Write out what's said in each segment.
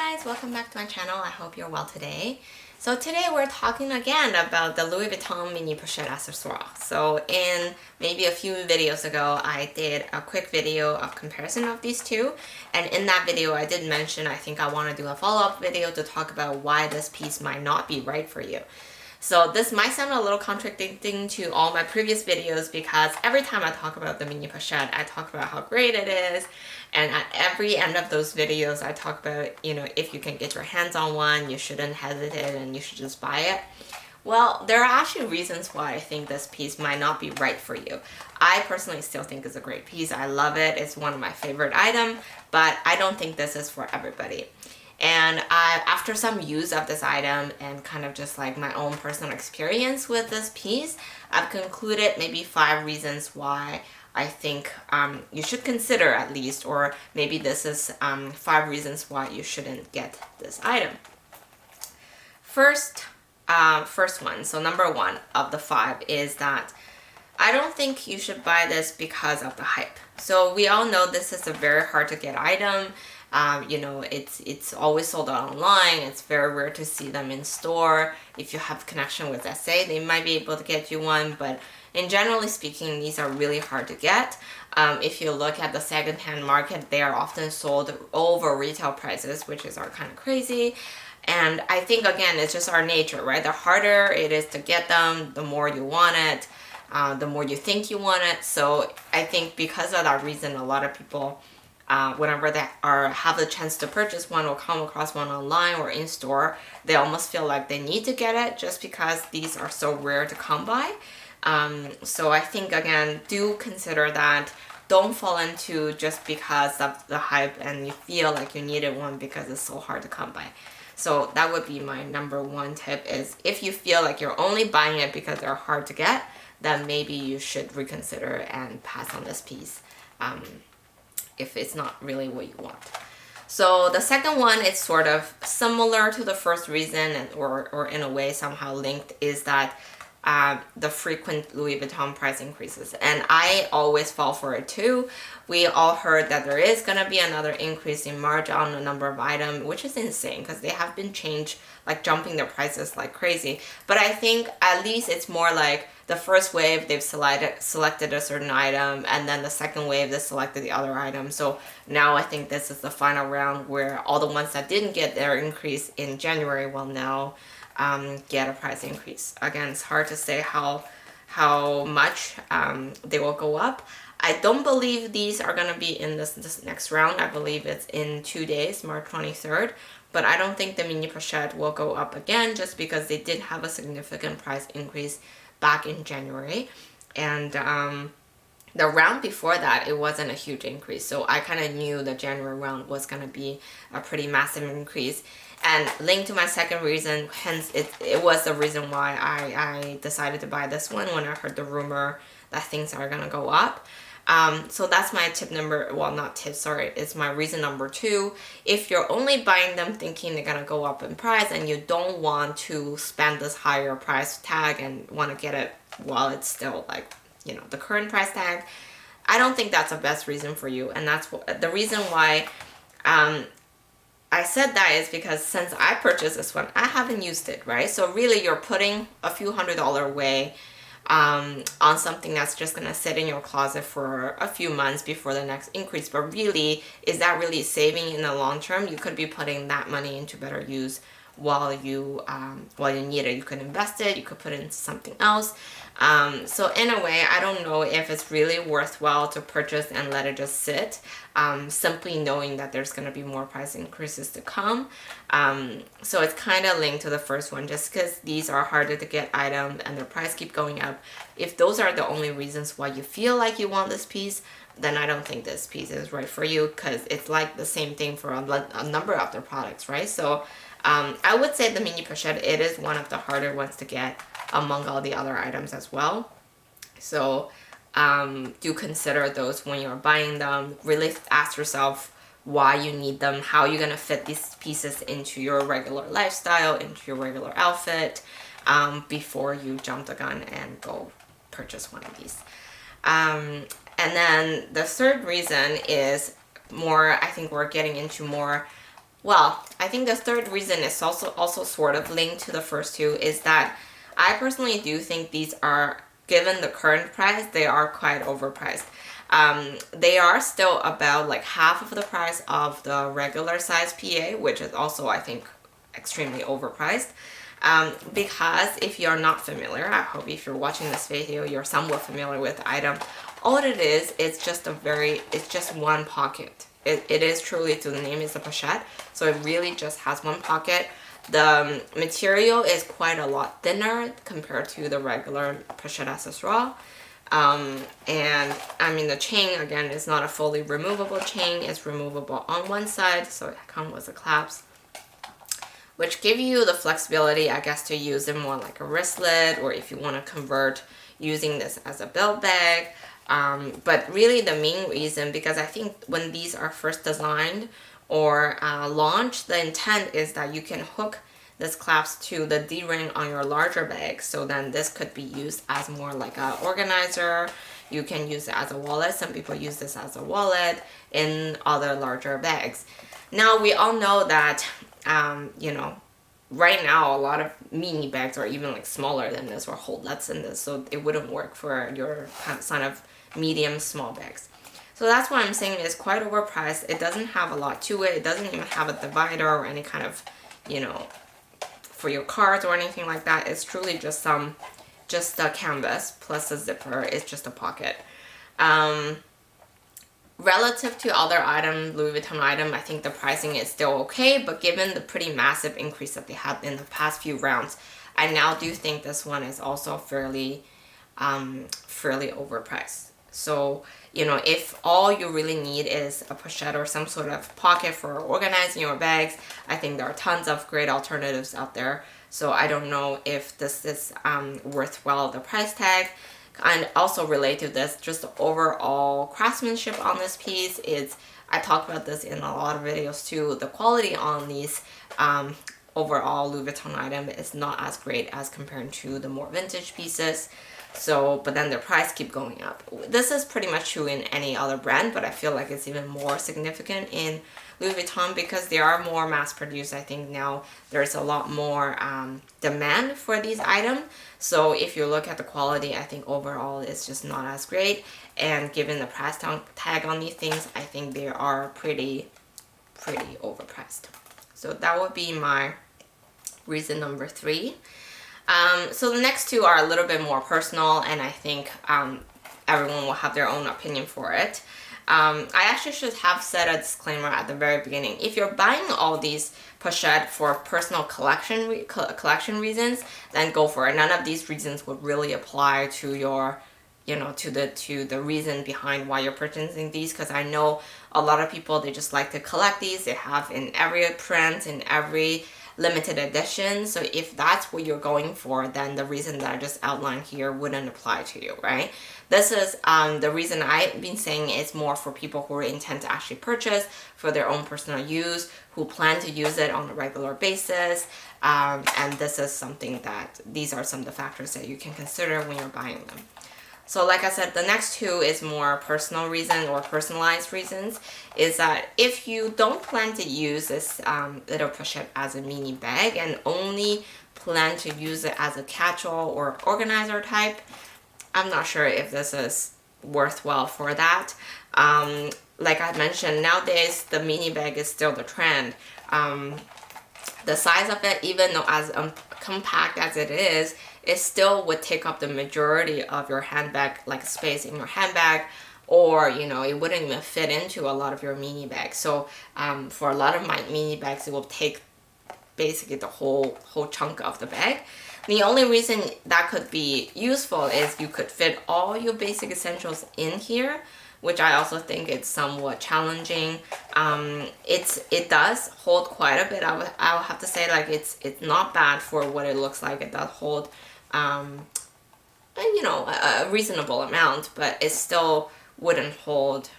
guys, welcome back to my channel. I hope you're well today. So today we're talking again about the Louis Vuitton mini pochette accessoire. So in maybe a few videos ago, I did a quick video of comparison of these two. And in that video, I did mention I think I want to do a follow-up video to talk about why this piece might not be right for you. So this might sound a little contradicting to all my previous videos because every time I talk about the mini pochette, I talk about how great it is. And at every end of those videos, I talk about, if you can get your hands on one, you shouldn't hesitate and you should just buy it. Well, there are actually reasons why I think this piece might not be right for you. I personally still think it's a great piece. I love it. It's one of my favorite items, but I don't think this is for everybody. And after some use of this item and kind of just like my own personal experience with this piece, I've concluded maybe 5 reasons why I think you should consider at least, or maybe this is 5 reasons why you shouldn't get this item. First one, so number 1 of the 5 is that I don't think you should buy this because of the hype. So we all know this is a very hard to get item. It's always sold out online. It's very rare to see them in store. If you have connection with SA, they might be able to get you one, but in generally speaking, these are really hard to get. If you look at the secondhand market, they are often sold over retail prices, which is kind of crazy. And I think, again, it's just our nature, right? The harder it is to get them, the more you want it, the more you think you want it. So I think because of that reason, a lot of people, whenever they have the chance to purchase one or come across one online or in store, they almost feel like they need to get it just because these are so rare to come by. So I think, again, do consider that. Don't fall into just because of the hype and you feel like you needed one because it's so hard to come by. So that would be my number 1 tip is if you feel like you're only buying it because they're hard to get, then maybe you should reconsider and pass on this piece. If it's not really what you want. So the second one is sort of similar to the first reason or in a way somehow linked, is that the frequent Louis Vuitton price increases. And I always fall for it too. We all heard that there is going to be another increase in March on a number of items, which is insane because they have been changed, like jumping their prices like crazy. But I think at least it's more like the first wave they've selected a certain item, and then the second wave they selected the other item. So now I think this is the final round where all the ones that didn't get their increase in January will now get a price increase. Again, it's hard to say how much they will go up. I don't believe these are going to be in this next round. I believe it's in 2 days, March 23rd. But I don't think the mini pochette will go up again just because they did have a significant price increase back in January. And the round before that, it wasn't a huge increase. So I kind of knew the January round was going to be a pretty massive increase. And linked to my second reason, hence it was the reason why I decided to buy this one when I heard the rumor that things are going to go up. So that's my tip number, well, not tip, sorry, it's my reason number 2. If you're only buying them thinking they're going to go up in price and you don't want to spend this higher price tag and want to get it while it's still like, the current price tag, I don't think that's the best reason for you. And that's the reason why I said that is because since I purchased this one, I haven't used it, right? So really you're putting a few $100 away on something that's just going to sit in your closet for a few months before the next increase. But really, is that really saving in the long term? You could be putting that money into better use while you need it. You could invest it, you could put it into something else. So in a way, I don't know if it's really worthwhile to purchase and let it just sit, simply knowing that there's going to be more price increases to come. So it's kind of linked to the first one, just because these are harder to get items and their price keep going up. If those are the only reasons why you feel like you want this piece, then I don't think this piece is right for you, because it's like the same thing for a number of their products, right? So I would say the mini pochette, it is one of the harder ones to get among all the other items as well. So do consider those when you're buying them. Really ask yourself why you need them, how you're going to fit these pieces into your regular lifestyle, into your regular outfit, before you jump the gun and go purchase one of these. And then the third reason is more, I think we're getting into more Well, I think the third reason is also sort of linked to the first two, is that I personally do think these are, given the current price, they are quite overpriced. They are still about like half of the price of the regular size PA, which is also, I think, extremely overpriced. Because if you're not familiar, I hope if you're watching this video, you're somewhat familiar with the item. All it is, it's just one pocket. It is truly, to the name is a pochette, so it really just has one pocket. The material is quite a lot thinner compared to the regular pochette accessoire. And I mean, the chain, again, is not a fully removable chain. It's removable on one side, so it comes with the clasps, which give you the flexibility, I guess, to use it more like a wristlet, or if you want to convert using this as a belt bag. But really the main reason, because I think when these are first designed or launched, the intent is that you can hook this clasp to the D-ring on your larger bag. So then this could be used as more like an organizer. You can use it as a wallet. Some people use this as a wallet in other larger bags. Now, we all know that, you know, right now a lot of mini bags are even like smaller than this, or hold less than this. So it wouldn't work for your kind of medium small bags. So that's why I'm saying it's quite overpriced. It doesn't have a lot to it. It doesn't even have a divider or any kind of, you know, for your cards or anything like that. It's truly just a canvas plus a zipper. It's just a pocket. Relative to other items, Louis Vuitton item, I think the pricing is still okay, but given the pretty massive increase that they had in the past few rounds, I now do think this one is also fairly overpriced. So, you know, if all you really need is a pochette or some sort of pocket for organizing your bags, I think there are tons of great alternatives out there. So I don't know if this is worthwhile the price tag. And also related to this, just the overall craftsmanship on this piece is, I talk about this in a lot of videos too, the quality on these overall Louis Vuitton item is not as great as compared to the more vintage pieces. So, but then the price keep going up. This is pretty much true in any other brand, but I feel like it's even more significant in Louis Vuitton because they are more mass produced. I think now there's a lot more demand for these items. So if you look at the quality, I think overall it's just not as great. And given the price tag on these things, I think they are pretty overpriced. So that would be my reason number 3. So the next two are a little bit more personal, and I think everyone will have their own opinion for it. I actually should have said a disclaimer at the very beginning. If you're buying all these pochette for personal collection reasons, then go for it. None of these reasons would really apply to your, you know, to the reason behind why you're purchasing these, because I know a lot of people, they just like to collect these. They have in every print, in every limited edition. So if that's what you're going for, then the reason that I just outlined here wouldn't apply to you, right? This is the reason I've been saying is more for people who intend to actually purchase for their own personal use, who plan to use it on a regular basis. And this is something that, these are some of the factors that you can consider when you're buying them. So like I said, the next two is more personal reason or personalized reasons, is that if you don't plan to use this little pochette as a mini bag and only plan to use it as a catch-all or organizer type, I'm not sure if this is worthwhile for that. Like I mentioned, nowadays the mini bag is still the trend. The size of it, even though as compact as it is, it still would take up the majority of your handbag, like space in your handbag, or, you know, it wouldn't even fit into a lot of your mini bags. So for a lot of my mini bags, it will take basically the whole chunk of the bag. The only reason that could be useful is you could fit all your basic essentials in here, which I also think it's somewhat challenging. It does hold quite a bit. I'll have to say, like, it's not bad for what it looks like. It does hold, you know, a reasonable amount, but it still wouldn't hold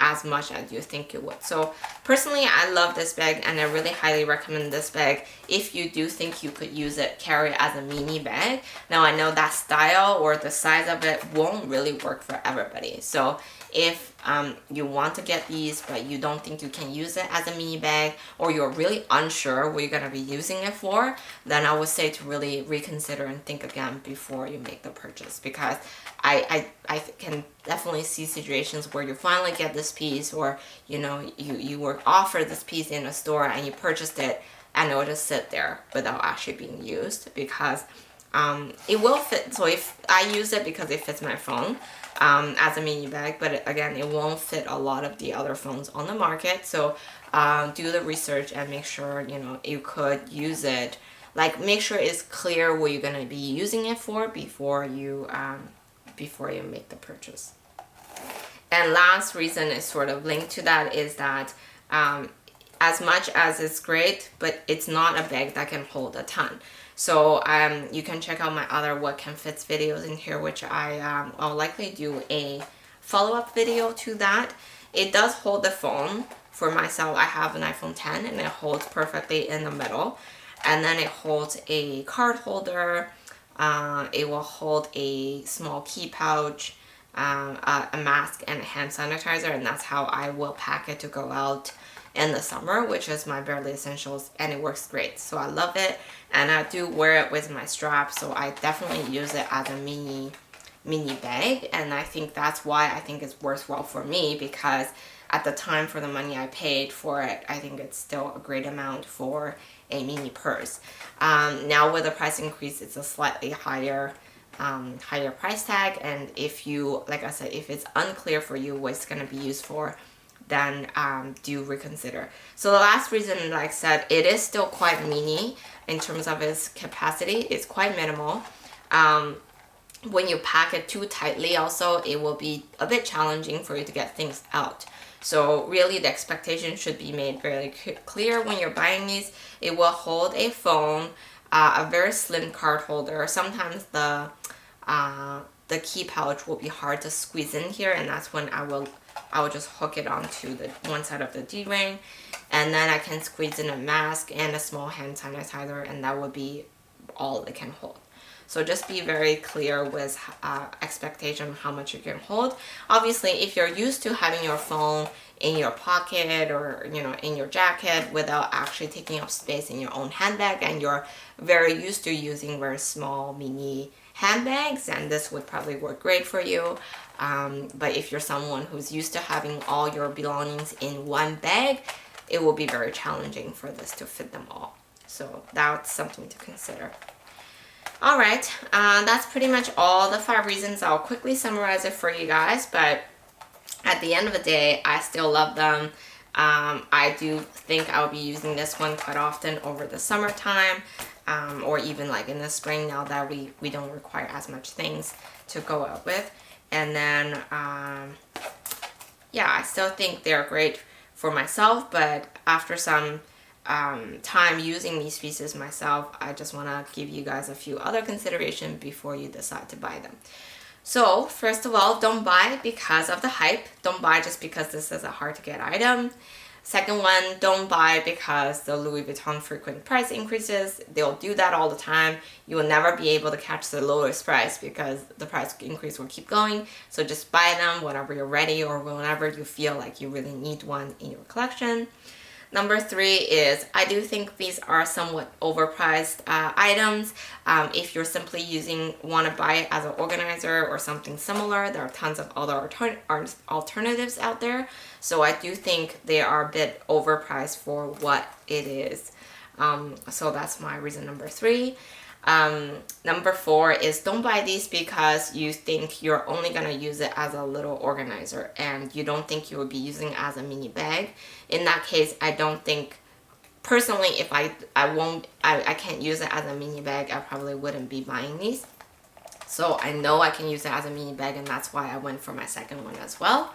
as much as you think it would. So personally, I love this bag, and I really highly recommend this bag if you do think you could use it, carry it as a mini bag. Now I know that style or the size of it won't really work for everybody. So if you want to get these but you don't think you can use it as a mini bag, or you're really unsure what you're going to be using it for, then I would say to really reconsider and think again before you make the purchase. Because I can definitely see situations where you finally get this piece, or you were offered this piece in a store and you purchased it and it will just sit there without actually being used, because it will fit. So if I use it because it fits my phone as a mini bag, but again, it won't fit a lot of the other phones on the market. So do the research and make sure you could use it. Like, make sure it's clear what you're gonna be using it for before you make the purchase. And last reason is sort of linked to that, is that as much as it's great, but it's not a bag that can hold a ton. So you can check out my other what can fits videos in here, which I'll likely do a follow-up video to that. It does hold the phone. For myself, I have an iPhone 10 and it holds perfectly in the middle. And then it holds a card holder. It will hold a small key pouch, a mask, and a hand sanitizer, and that's how I will pack it to go out in the summer, which is my barely essentials, and it works great. So I love it, and I do wear it with my strap, so I definitely use it as a mini bag, and I think that's why I think it's worthwhile for me, because at the time, for the money I paid for it, I think it's still a great amount for a mini purse. Now with the price increase, it's a slightly higher price tag, and if you, like I said, if it's unclear for you what it's going to be used for, then do reconsider. So the last reason, like I said, it is still quite mini in terms of its capacity. It's quite minimal. When you pack it too tightly also, it will be a bit challenging for you to get things out. So really the expectation should be made very clear when you're buying these. It will hold a phone, a very slim card holder. Sometimes the key pouch will be hard to squeeze in here, and that's when I will just hook it onto the one side of the D-ring, and then I can squeeze in a mask and a small hand sanitizer, and that would be all it can hold. So just be very clear with expectation of how much you can hold. Obviously, if you're used to having your phone in your pocket or in your jacket without actually taking up space in your own handbag, and you're very used to using very small mini handbags, and this would probably work great for you. But if you're someone who's used to having all your belongings in one bag, it will be very challenging for this to fit them all. So that's something to consider. Alright, that's pretty much all the 5 reasons. I'll quickly summarize it for you guys, but at the end of the day, I still love them. I do think I'll be using this one quite often over the summertime, or even like in the spring, now that we don't require as much things to go out with. And then, yeah, I still think they're great for myself, but after some time using these pieces myself, I just want to give you guys a few other considerations before you decide to buy them. So first of all, don't buy because of the hype. Don't buy just because this is a hard to get item. Second one, don't buy because the Louis Vuitton frequent price increases. They'll do that all the time. You will never be able to catch the lowest price because the price increase will keep going. So just buy them whenever you're ready or whenever you feel like you really need one in your collection. Number 3 is, I do think these are somewhat overpriced items. If you're simply want to buy it as an organizer or something similar, there are tons of other alternatives out there. So I do think they are a bit overpriced for what it is. So that's my reason number 3. Number 4 is, don't buy these because you think you're only going to use it as a little organizer and you don't think you would be using it as a mini bag. In that case, I don't think, personally, if I can't use it as a mini bag, I probably wouldn't be buying these. So I know I can use it as a mini bag, and that's why I went for my second one as well.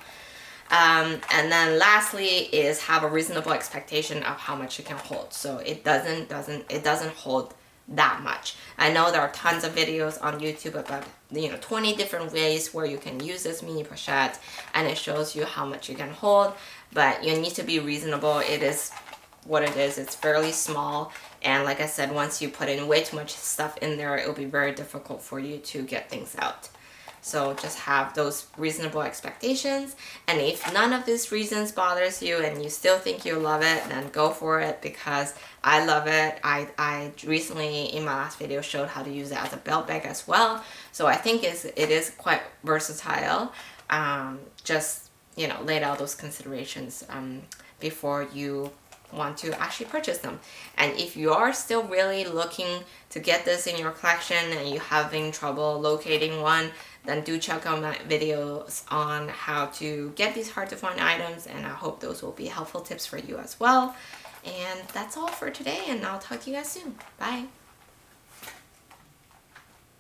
And then lastly is, have a reasonable expectation of how much it can hold. So it doesn't hold that much. I know there are tons of videos on YouTube about 20 different ways where you can use this mini pochette, and it shows you how much you can hold, but you need to be reasonable. It is what it is. It's fairly small, and like I said, once you put in way too much stuff in there, it will be very difficult for you to get things out. So just have those reasonable expectations. And if none of these reasons bothers you and you still think you love it, then go for it, because I love it. I recently in my last video showed how to use it as a belt bag as well. So I think it is quite versatile. Just, you know, laid out those considerations before you want to actually purchase them. And if you are still really looking to get this in your collection and you're having trouble locating one, then do check out my videos on how to get these hard to find items, and I hope those will be helpful tips for you as well. And that's all for today, and I'll talk to you guys soon. Bye.